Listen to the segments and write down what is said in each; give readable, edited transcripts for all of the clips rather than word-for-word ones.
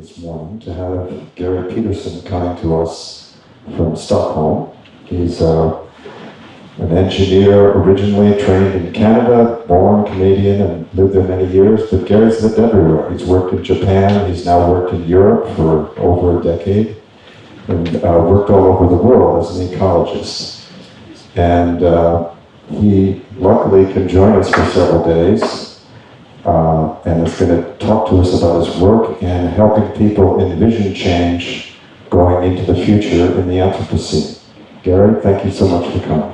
this morning to have Garry Peterson coming to us from Stockholm. He's an engineer originally trained in Canada, born Canadian and lived there many years, but Garry's lived everywhere. He's worked in Japan, he's now worked in Europe for over a decade, and worked all over the world as an ecologist. And he luckily can join us for several days. And is going to talk to us about his work in helping people envision change going into the future in the Anthropocene. Garry, thank you so much for coming.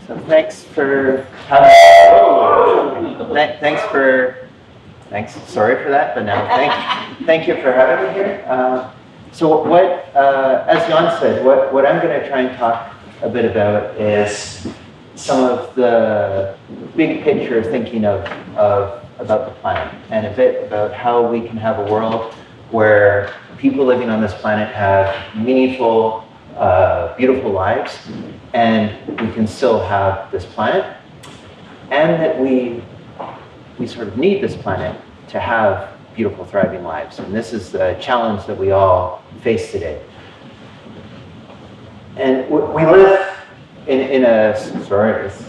So thanks for having sorry for that, but now thank you for having me here. So as Jan said, what I'm going to try and talk a bit about is some of the big picture thinking about the planet, and a bit about how we can have a world where people living on this planet have meaningful, beautiful lives, and we can still have this planet, and that we sort of need this planet to have beautiful, thriving lives. And this is the challenge that we all face today. And we live in a, sorry, let's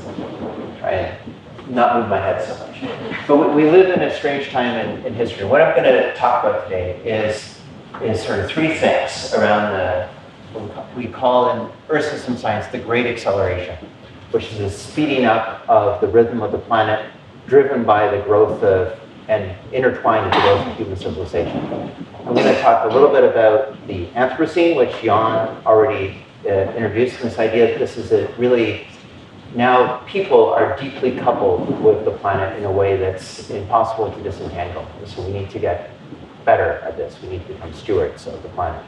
try and not move my head so much. But we live in a strange time in history. What I'm going to talk about today is sort of three things around what we call in Earth system science the Great Acceleration, which is the speeding up of the rhythm of the planet driven by the growth of and intertwined with the growth of human civilization. I'm going to talk a little bit about the Anthropocene, which Jan already introduced in this idea that this is really, now people are deeply coupled with the planet in a way that's impossible to disentangle. So we need to get better at this. We need to become stewards of the planet.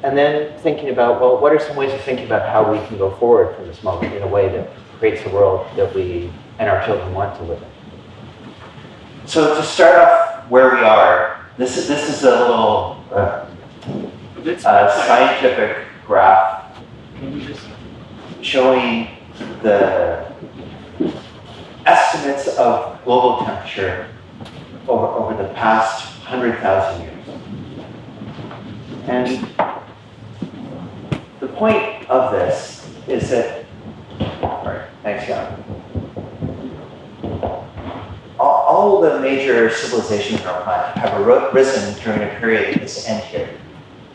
And then thinking about, well, what are some ways of thinking about how we can go forward from this moment in a way that creates a world that we and our children want to live in. So to start off where we are, this is a little scientific graph showing the estimates of global temperature over the past 100,000 years. And the point of this is that, all right, thanks, Jan. All the major civilizations on our planet have risen during a period at this end here,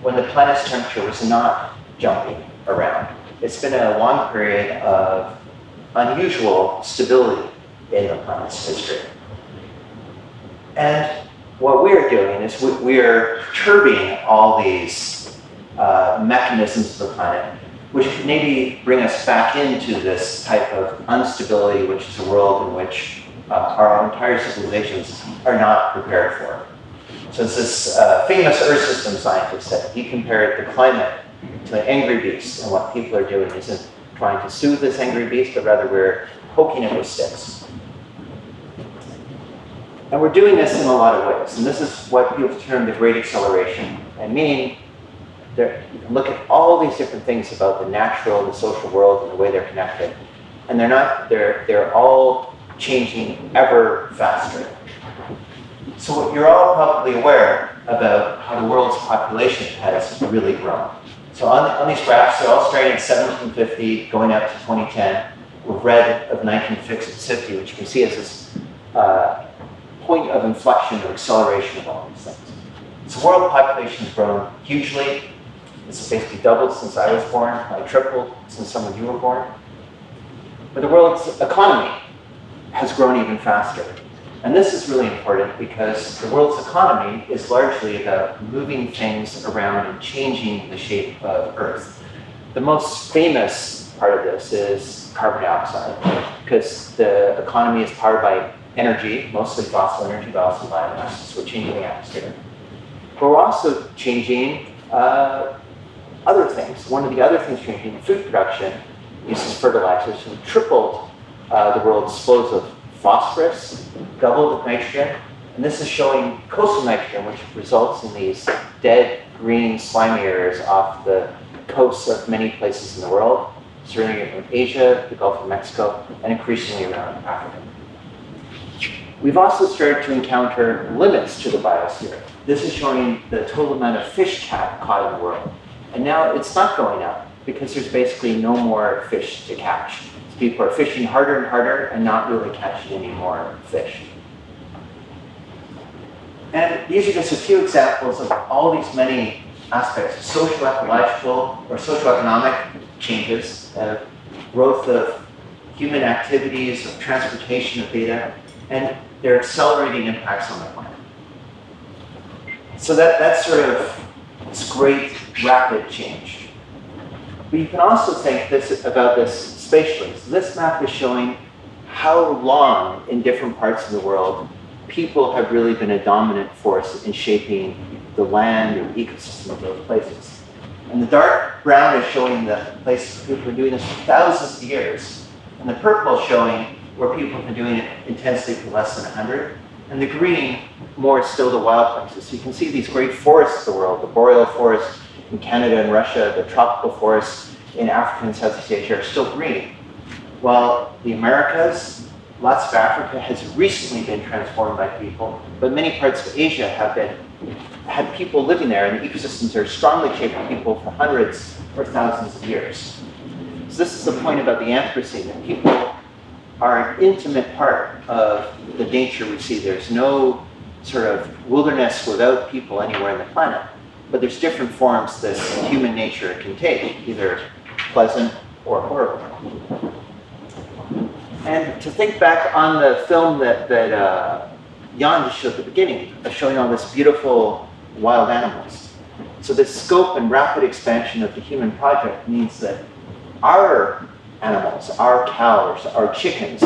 when the planet's temperature was not jumping around. It's been a long period of unusual stability in the planet's history. And what we're doing is we're perturbing all these mechanisms of the planet, which could maybe bring us back into this type of instability, which is a world in which our entire civilizations are not prepared for. So it's this famous Earth system scientist that he compared the climate to an angry beast, and what people are doing isn't trying to soothe this angry beast, but rather we're poking it with sticks. And we're doing this in a lot of ways, and this is what people term the Great Acceleration. And meaning, you can look at all these different things about the natural and the social world and the way they're connected, and they're all changing ever faster. So you're all probably aware about how the world's population has really grown. So on these graphs, they're all starting at 1750, going up to 2010, with red of 1950, which you can see as this point of inflection or acceleration of all these things. So world population has grown hugely. It's basically doubled since I was born, probably tripled since some of you were born. But the world's economy has grown even faster. And this is really important because the world's economy is largely about moving things around and changing the shape of Earth. The most famous part of this is carbon dioxide, because the economy is powered by energy, mostly fossil energy, but also biomass, so we're changing the atmosphere. But we're also changing other things. One of the other things changing, food production, uses fertilizers, and tripled the world's flows of phosphorus, doubled with nitrogen, and this is showing coastal nitrogen, which results in these dead green slimy areas off the coasts of many places in the world. starting from Asia, the Gulf of Mexico, and increasingly around Africa. We've also started to encounter limits to the biosphere. This is showing the total amount of fish caught in the world. And now it's not going up because there's basically no more fish to catch. So people are fishing harder and harder and not really catching any more fish. And these are just a few examples of all these many aspects of social, ecological, or socioeconomic changes, growth of human activities, of transportation of data, and their accelerating impacts on the planet. So that's sort of this great rapid change. But you can also think about this spatially. So this map is showing how long in different parts of the world people have really been a dominant force in shaping the land and ecosystem of those places. And the dark brown is showing the places people are doing this for thousands of years. And the purple is showing where people have been doing it intensely for less than 100. And the green, more still the wild places. So you can see these great forests of the world, the boreal forest in Canada and Russia, the tropical forests in Africa and Southeast Asia are still green. While the Americas, lots of Africa has recently been transformed by people, but many parts of Asia had people living there, and the ecosystems are strongly shaped by people for hundreds or thousands of years. So this is the point about the Anthropocene, that people are an intimate part of the nature we see. There's no sort of wilderness without people anywhere on the planet, but there's different forms this human nature can take, either pleasant or horrible. And to think back on the film that Jan just showed at the beginning, of showing all this beautiful wild animals. So this scope and rapid expansion of the human project means that our animals, our cows, our chickens,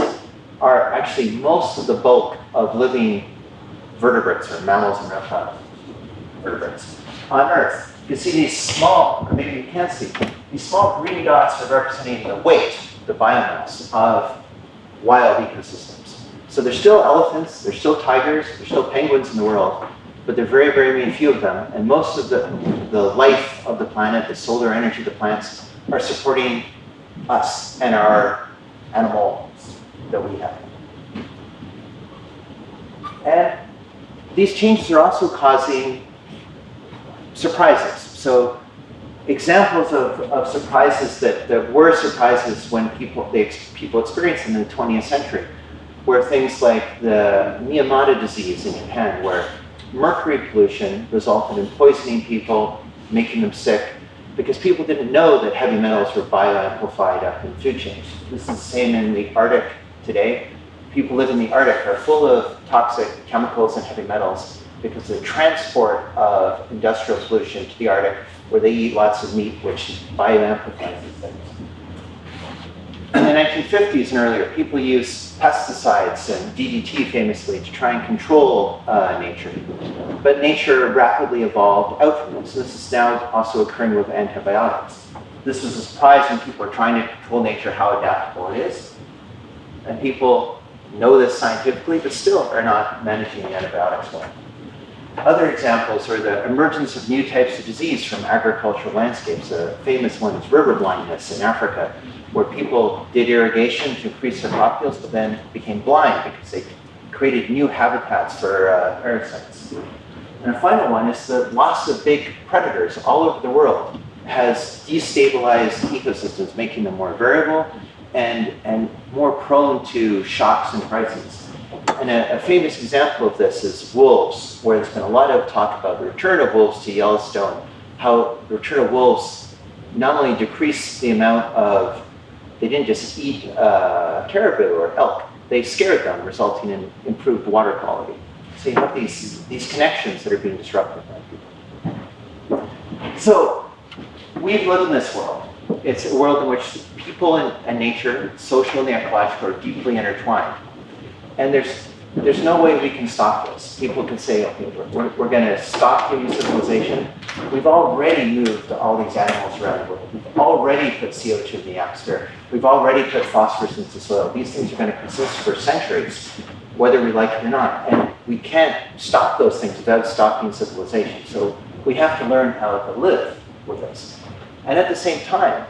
are actually most of the bulk of living vertebrates, or mammals and reptiles, vertebrates, on Earth. You can see these small, or maybe you can't see, these small green dots are representing the weight, the biomass of wild ecosystems. So there's still elephants, there's still tigers, there's still penguins in the world, but there are very, very few of them, and most of the life of the planet, the solar energy of the plants, are supporting us and our animals that we have. And these changes are also causing surprises. So examples of surprises that were surprises when people experienced them in the 20th century were things like the Miyamada disease in Japan, where mercury pollution resulted in poisoning people, making them sick, because people didn't know that heavy metals were bioamplified up in food chains. This is the same in the Arctic today. People live in the Arctic are full of toxic chemicals and heavy metals because of the transport of industrial pollution to the Arctic, where they eat lots of meat, which bioamplifies these things. In the 1950s and earlier, people used pesticides and DDT famously to try and control nature. But nature rapidly evolved out from this. This is now also occurring with antibiotics. This was a surprise when people are trying to control nature, how adaptable it is. And people know this scientifically, but still are not managing the antibiotics well. Other examples are the emergence of new types of disease from agricultural landscapes. A famous one is river blindness in Africa, where people did irrigation to increase their crop yields, but then became blind because they created new habitats for parasites. And a final one is the loss of big predators all over the world has destabilized ecosystems, making them more variable and more prone to shocks and crises. And a famous example of this is wolves, where there's been a lot of talk about the return of wolves to Yellowstone, how the return of wolves not only decreased the amount of, they didn't just eat caribou or elk, they scared them, resulting in improved water quality. So you have these connections that are being disrupted by people. So we've lived in this world. It's a world in which people and nature, social and ecological, are deeply intertwined. And there's no way we can stop this. People can say, okay, we're going to stop human civilization. We've already moved all these animals around the world. We've already put CO2 in the atmosphere. We've already put phosphorus into soil. These things are going to persist for centuries, whether we like it or not. And we can't stop those things without stopping civilization. So we have to learn how to live with this. And at the same time,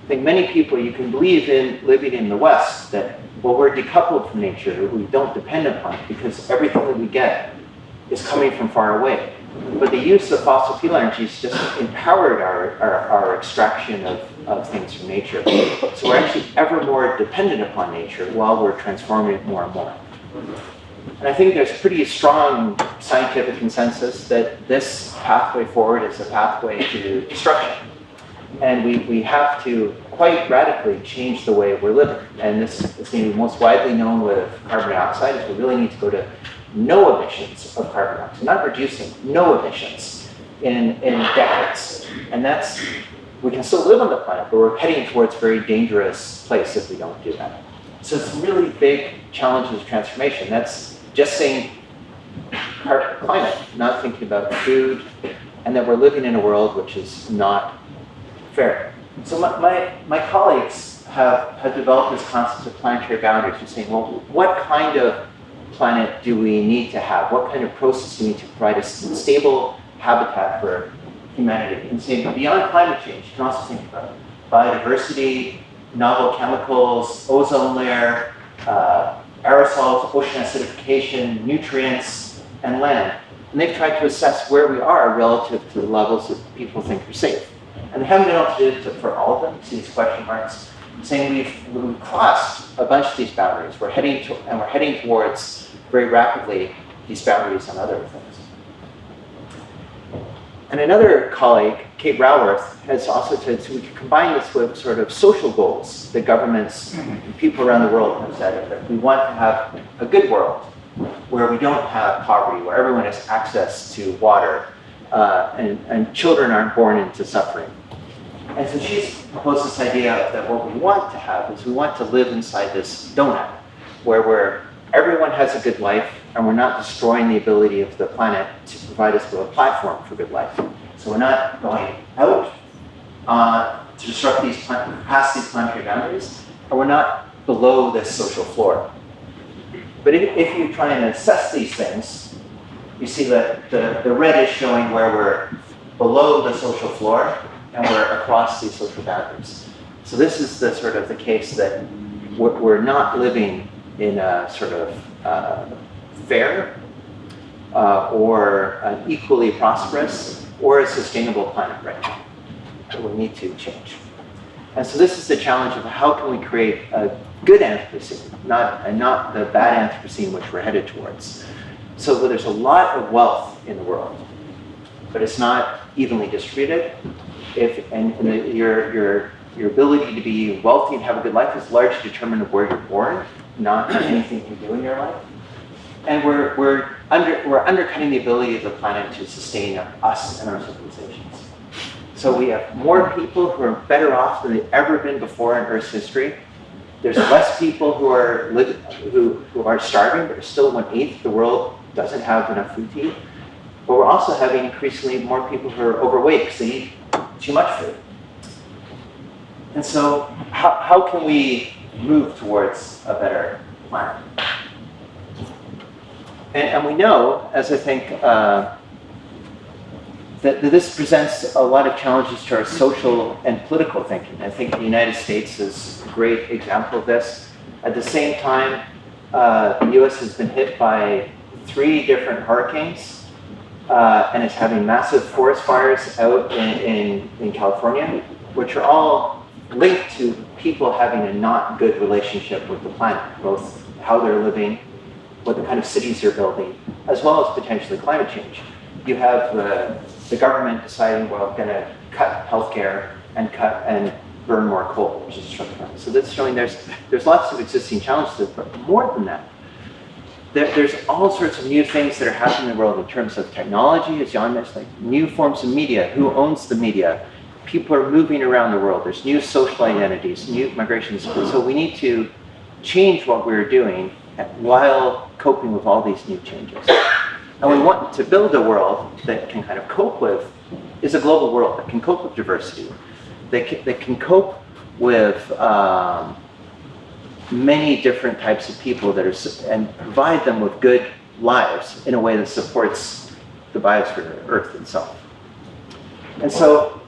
I think many people, you can believe in living in the West that, well, we're decoupled from nature, we don't depend upon it because everything that we get is coming from far away. But the use of fossil fuel energies just empowered our extraction of things from nature. So we're actually ever more dependent upon nature while we're transforming it more and more. And I think there's pretty strong scientific consensus that this pathway forward is a pathway to destruction. And we have to quite radically change the way we're living. And this is maybe most widely known with carbon dioxide, is we really need to go to no emissions of carbon dioxide, not reducing, no emissions in decades. And that's, we can still live on the planet, but we're heading towards a very dangerous place if we don't do that. So it's really big challenges of transformation. That's just saying climate, not thinking about food, and that we're living in a world which is not fair. So my colleagues have developed this concept of planetary boundaries. They're saying, well, what kind of planet do we need to have? What kind of process do we need to provide a stable habitat for humanity? And saying beyond climate change, you can also think about biodiversity, novel chemicals, ozone layer, aerosols, ocean acidification, nutrients, and land. And they've tried to assess where we are relative to the levels that people think are safe. And they haven't been able to do it for all of them. You see these question marks, saying we've crossed a bunch of these boundaries. We're heading towards very rapidly these boundaries on other things. And another colleague, Kate Raworth, has also said, so we can combine this with sort of social goals that governments and people around the world have said that we want to have a good world where we don't have poverty, where everyone has access to water, and children aren't born into suffering. And so she's proposed this idea that what we want to have is we want to live inside this donut where everyone has a good life and we're not destroying the ability of the planet to provide us with a platform for good life. So we're not going out to disrupt past these planetary boundaries, and we're not below this social floor. But if you try and assess these things, you see that the red is showing where we're below the social floor and we're across these social boundaries. So this is the sort of the case that we're not living in a sort of fair or an equally prosperous or a sustainable planet right now. So we need to change. And so this is the challenge of how can we create a good Anthropocene, not the bad Anthropocene which we're headed towards. So there's a lot of wealth in the world, but it's not evenly distributed. Your ability to be wealthy and have a good life is largely determined of where you're born, not anything you do in your life. And we're undercutting the ability of the planet to sustain us and our civilizations. So we have more people who are better off than they've ever been before in Earth's history. There's less people who are starving, but still 1/8 the world doesn't have enough food to eat. But we're also having increasingly more people who are overweight because they eat too much food. And so how can we move towards a better planet? And we know, as I think, that this presents a lot of challenges to our social and political thinking. I think the United States is a great example of this. At the same time, the US has been hit by 3 different hurricanes and is having massive forest fires out in California, which are all linked to people having a not good relationship with the planet, both how they're living, what the kind of cities they're building, as well as potentially climate change. You have the government deciding, well, we're going to cut healthcare and burn more coal, which is destructive. So that's showing there's lots of existing challenges, but more than that, there's all sorts of new things that are happening in the world in terms of technology, as Jan mentioned, like new forms of media. Who owns the media? People are moving around the world. There's new social identities, new migrations. So we need to change what we're doing while coping with all these new changes. And we want to build a world that can kind of cope with, is a global world that can cope with diversity, that can cope with many different types of people and provide them with good lives in a way that supports the biosphere, Earth itself. And so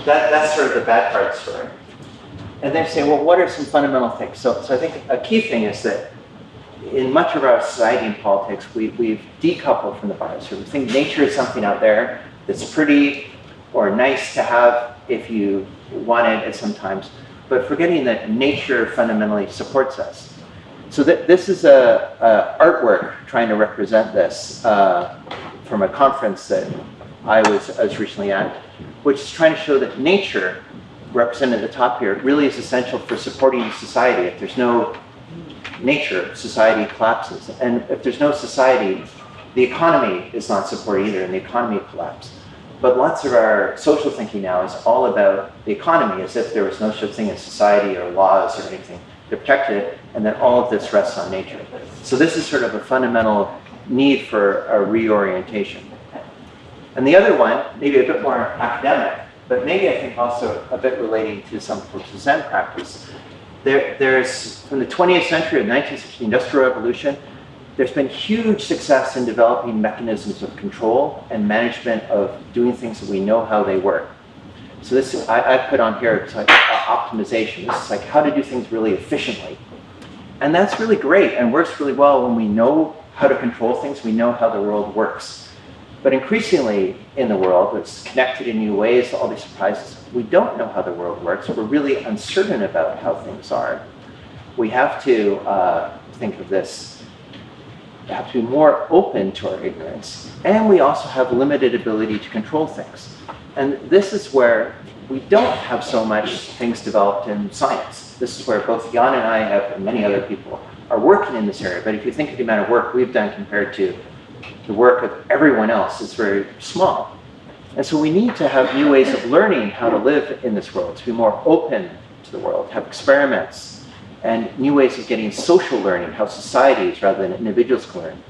that's sort of the bad part of the story. and then say, well, what are some fundamental things? So I think a key thing is that in much of our society and politics, we've decoupled from the biosphere. We think nature is something out there that's pretty or nice to have if you want it at some times, but forgetting that nature fundamentally supports us. So this is a artwork trying to represent this from a conference that I was recently at, which is trying to show that nature, represented at the top here, really is essential for supporting society. If there's no nature, society collapses. And if there's no society, the economy is not supported either, and the economy collapses. But lots of our social thinking now is all about the economy, as if there was no such thing as society or laws or anything to protect it, and then all of this rests on nature. So this is sort of a fundamental need for a reorientation. And the other one, maybe a bit more academic, but maybe I think also a bit relating to some forms of Zen practice. There's, from the 20th century, the 19th century Industrial Revolution, there's been huge success in developing mechanisms of control and management of doing things that we know how they work. So this, I put on here, it's like optimization. This is like how to do things really efficiently. And that's really great and works really well when we know how to control things, we know how the world works. But increasingly in the world, it's connected in new ways, all these surprises. We don't know how the world works. We're really uncertain about how things are. We have to think of this, have to be more open to our ignorance. And we also have limited ability to control things. And this is where we don't have so much things developed in science. This is where both Jan and I have, and many other people, are working in this area. But if you think of the amount of work we've done compared to the work of everyone else, it's very small. And so we need to have new ways of learning how to live in this world, to be more open to the world, have experiments, and new ways of getting social learning, how societies rather than individuals can learn.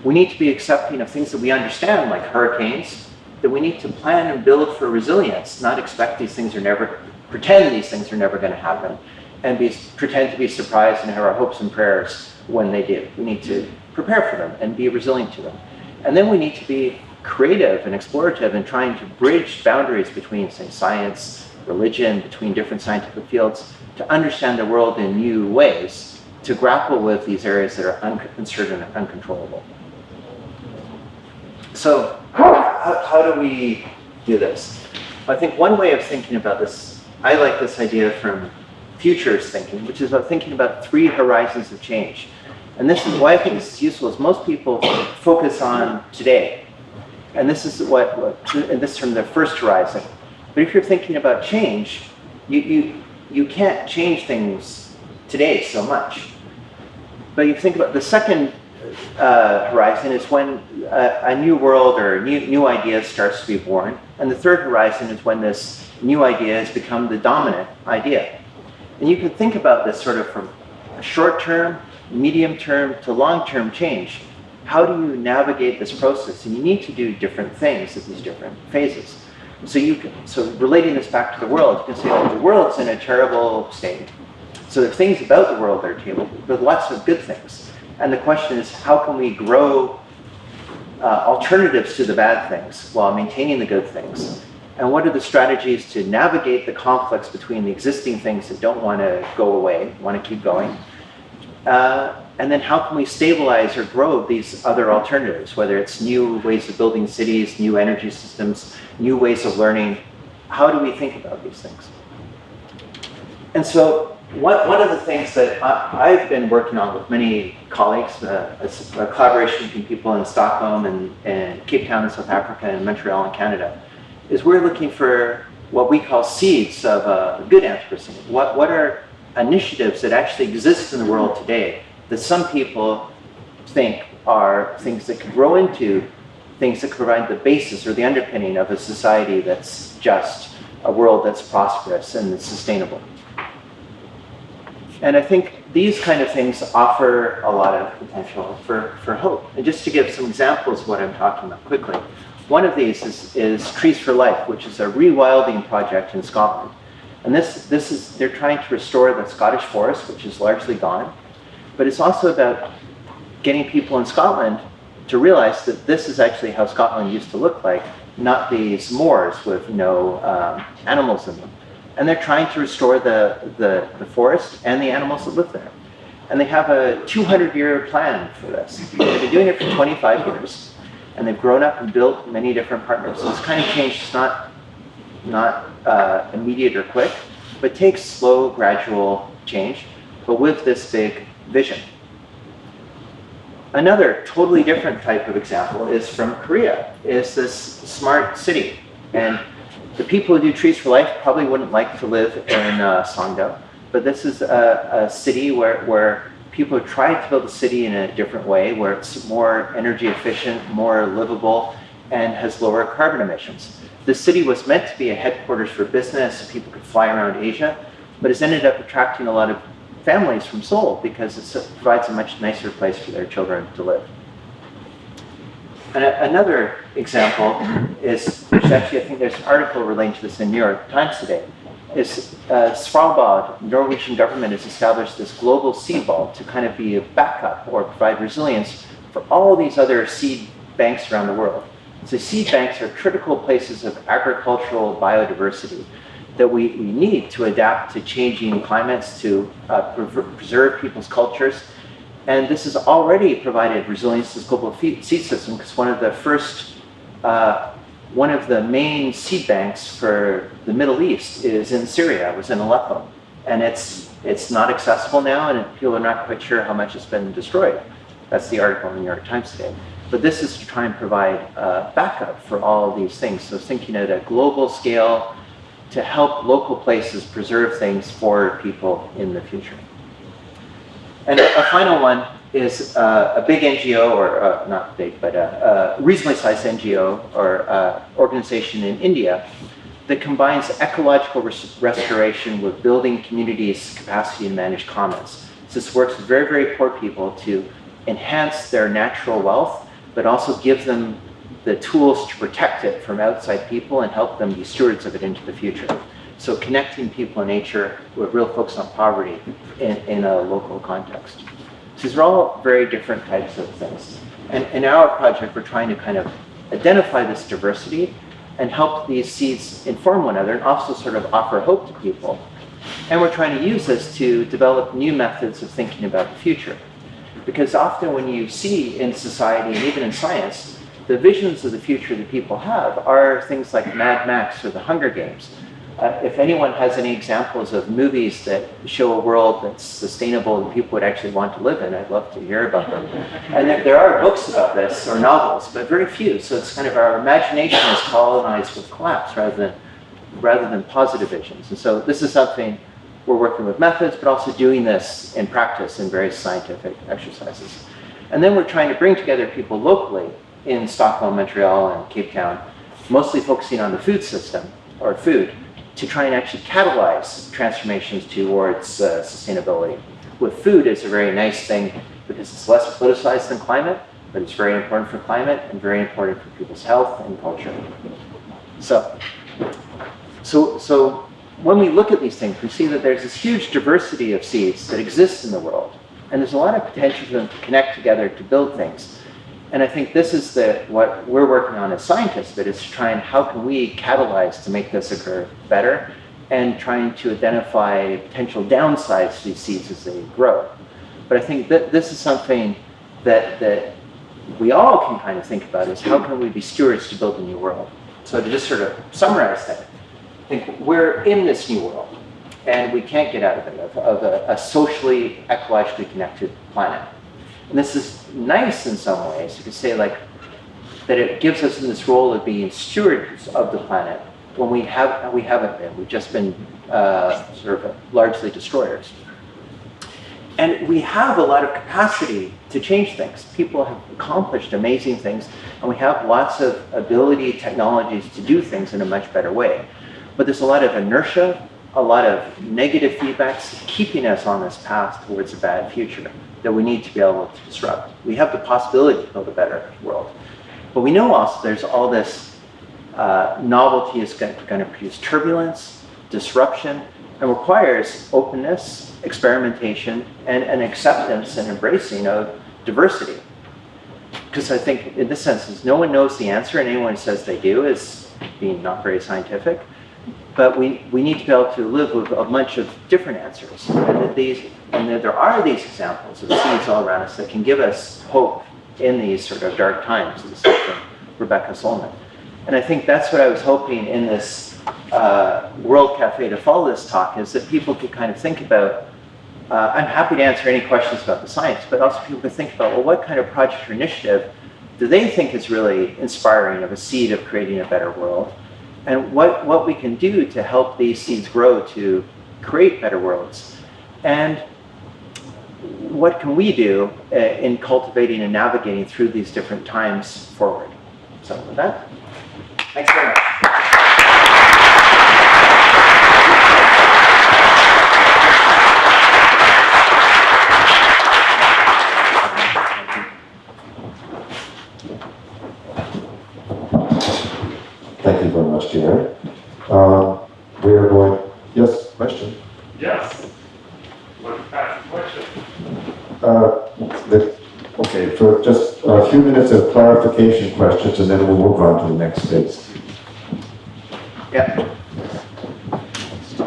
We need to be accepting of things that we understand, like hurricanes, that we need to plan and build for resilience, not expect these things are never, pretend these things are never going to happen, and pretend to be surprised and have our hopes and prayers when they do. We need to prepare for them and be resilient to them. And then we need to be creative and explorative in trying to bridge boundaries between, say, science, religion, between different scientific fields, to understand the world in new ways, to grapple with these areas that are uncertain and uncontrollable. So how do we do this? I think one way of thinking about this, I like this idea from futures thinking, which is about thinking about 3 horizons of change. And this is why I think this is useful, is most people focus on today. And this is and this is from the first horizon. But if you're thinking about change, you can't change things today so much. But you think about the second horizon is when a new world or new idea starts to be born. And the third horizon is when this new idea has become the dominant idea. And you can think about this sort of from a short-term, medium-term to long-term change. How do you navigate this process? And you need to do different things at these different phases. So relating this back to the world, you can say, oh, the world's in a terrible state. So there are things about the world that are terrible, but lots of good things. And the question is, how can we grow alternatives to the bad things while maintaining the good things? And what are the strategies to navigate the conflicts between the existing things that don't want to go away, want to keep going? And then how can we stabilize or grow these other alternatives, whether it's new ways of building cities, new energy systems, new ways of learning? How do we think about these things? And so one of the things that I've been working on with many colleagues, a collaboration between people in Stockholm and Cape Town in South Africa and Montreal in Canada, is we're looking for what we call seeds of a good anthropocene. What are initiatives that actually exist in the world today that some people think are things that could grow into things that provide the basis or the underpinning of a society that's just, a world that's prosperous and that's sustainable. And I think these kind of things offer a lot of potential for hope. And just to give some examples of what I'm talking about quickly, one of these is Trees for Life, which is a rewilding project in Scotland. And they're trying to restore the Scottish forest, which is largely gone. But it's also about getting people in Scotland to realize that this is actually how Scotland used to look like, not these moors with no animals in them. And they're trying to restore the forest and the animals that live there. And they have a 200-year plan for this. They've been doing it for 25 years. And they've grown up and built many different partners. So this kind of change is not immediate or quick, but takes slow, gradual change, but with this big vision. Another totally different type of example is from Korea, is this smart city. And the people who do Trees for Life probably wouldn't like to live in Songdo, but this is a city where people have tried to build a city in a different way, where it's more energy efficient, more livable, and has lower carbon emissions. The city was meant to be a headquarters for business, people could fly around Asia, but it's ended up attracting a lot of families from Seoul because it provides a much nicer place for their children to live. And another example is, which actually I think there's an article relating to this in New York Times today, is Svalbard, Norwegian government has established this global seed vault to kind of be a backup or provide resilience for all these other seed banks around the world. So seed banks are critical places of agricultural biodiversity that we need to adapt to changing climates, to preserve people's cultures. And this has already provided resilience to this global seed system, because one of the main seed banks for the Middle East is in Syria, it was in Aleppo. And it's not accessible now, and people are not quite sure how much it's been destroyed. That's the article in the New York Times today. But this is to try and provide backup for all of these things. So thinking at a global scale to help local places preserve things for people in the future. And a final one is a big NGO, or not big, but a reasonably sized NGO or organization in India that combines ecological restoration with building communities' capacity to manage commons. So this works with very, very poor people to enhance their natural wealth, but also give them the tools to protect it from outside people and help them be stewards of it into the future. So connecting people and nature with real focus on poverty in a local context. So these are all very different types of things. And in our project, we're trying to kind of identify this diversity and help these seeds inform one another and also sort of offer hope to people. And we're trying to use this to develop new methods of thinking about the future. Because often when you see in society and even in science, the visions of the future that people have are things like Mad Max or the Hunger Games. If anyone has any examples of movies that show a world that's sustainable and people would actually want to live in, I'd love to hear about them. And there are books about this, or novels, but very few. So it's kind of our imagination is colonized with collapse rather than positive visions. And so this is something we're working with methods, but also doing this in practice in various scientific exercises. And then we're trying to bring together people locally in Stockholm, Montreal, and Cape Town, mostly focusing on the food system, or food, to try and actually catalyze transformations towards sustainability. With food, it's a very nice thing because it's less politicized than climate, but it's very important for climate and very important for people's health and culture. So when we look at these things, we see that there's this huge diversity of seeds that exist in the world. And there's a lot of potential for them to connect together to build things. And I think this is what we're working on as scientists, but is to try and how can we catalyze to make this occur better, and trying to identify potential downsides to these seeds as they grow. But I think that this is something that we all can kind of think about, is how can we be stewards to build a new world? So to just sort of summarize that, I think we're in this new world, and we can't get out of it, of a socially, ecologically connected planet. And this is nice in some ways. You could say like that it gives us in this role of being stewards of the planet when we haven't been. We've just been sort of largely destroyers. And we have a lot of capacity to change things. People have accomplished amazing things, and we have lots of ability, technologies to do things in a much better way. But there's a lot of inertia, a lot of negative feedbacks keeping us on this path towards a bad future that we need to be able to disrupt. We have the possibility to build a better world. But we know also there's all this novelty is going to produce turbulence, disruption, and requires openness, experimentation, and an acceptance and embracing of diversity. Because I think in this sense, no one knows the answer, and anyone who says they do is being not very scientific. but we need to be able to live with a bunch of different answers. And that there are these examples of seeds all around us that can give us hope in these sort of dark times, this is from Rebecca Solnit. And I think that's what I was hoping in this World Cafe to follow this talk, is that people could kind of think about, I'm happy to answer any questions about the science, but also people could think about, well, what kind of project or initiative do they think is really inspiring of a seed of creating a better world? And what we can do to help these seeds grow to create better worlds. And what can we do in cultivating and navigating through these different times forward? So with that, thanks very much. Thank you very much, Garry. We are going, yes, question? Yes. Want to ask a question? Okay, for just a few minutes of clarification questions, and then we'll move on to the next phase. Yeah.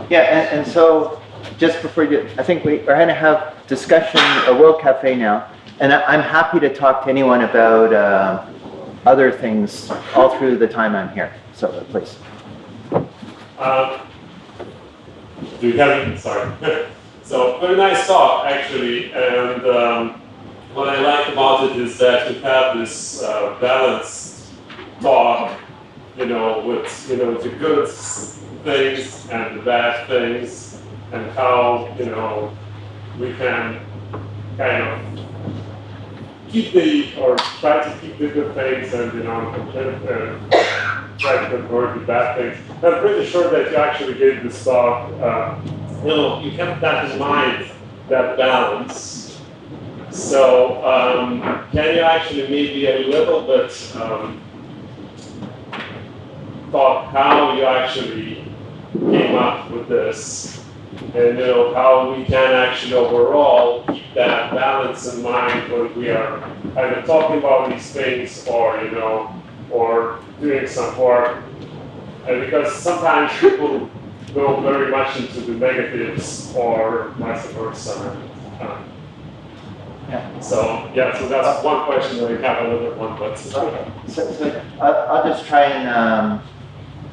Yeah, and so just before you, I think we're going to have discussion at World Cafe now, and I'm happy to talk to anyone about other things all through the time I'm here. So please. Do you have it? Sorry. So very nice talk, actually, and what I like about it is that you have this balanced talk, with the good things and the bad things, and how we can kind of try to keep the good things and try to convert the bad things. I'm pretty sure that you actually gave this talk. You kept that in mind, that balance. So can you actually maybe a little bit talk how you actually came up with this, and how we can actually overall keep that balance in mind when we are either talking about these things or or doing some work, and because sometimes people go very much into the negatives or vice versa. So that's one question that we have, another one, but okay. So I'll just try and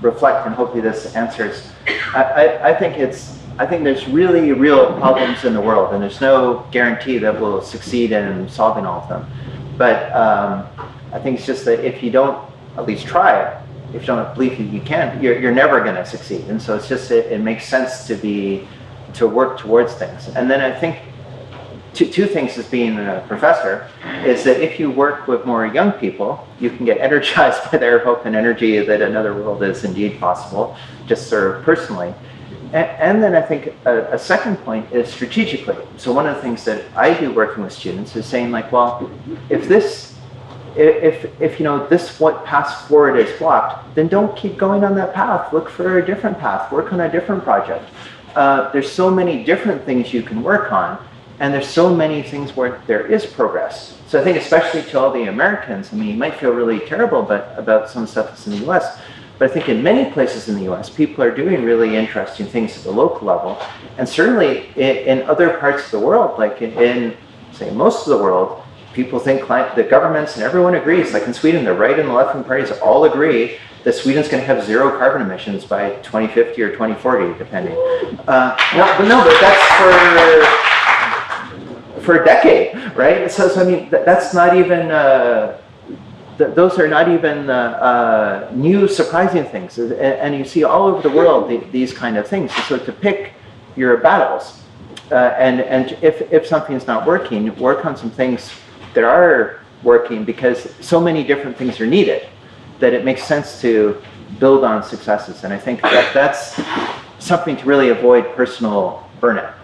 reflect, and hopefully this answers. I think there's really real problems in the world, and there's no guarantee that we'll succeed in solving all of them. But I think it's just that if you don't at least try it, if you don't believe you can, you're never going to succeed. And so it's just it makes sense to work towards things. And then I think two things as being a professor is that if you work with more young people, you can get energized by their hope and energy that another world is indeed possible, just sort of personally. And then I think a second point is strategically. So one of the things that I do working with students is saying, like, well, if this what path forward is blocked, then don't keep going on that path. Look for a different path. Work on a different project. There's so many different things you can work on, and there's so many things where there is progress. So I think especially to all the Americans, you might feel really terrible about some stuff that's in the US, but I think in many places in the US, people are doing really interesting things at the local level. And certainly in other parts of the world, like in say, most of the world, people think like the governments and everyone agrees, like in Sweden, the right and the left-wing parties all agree that Sweden's going to have zero carbon emissions by 2050 or 2040, depending. But that's for a decade, right? So I mean, that's not even, those are not even new, surprising things. And you see all over the world these kind of things. So to pick your battles, and if something's not working, work on some things that are working, because so many different things are needed that it makes sense to build on successes. And I think that's something to really avoid personal burnout.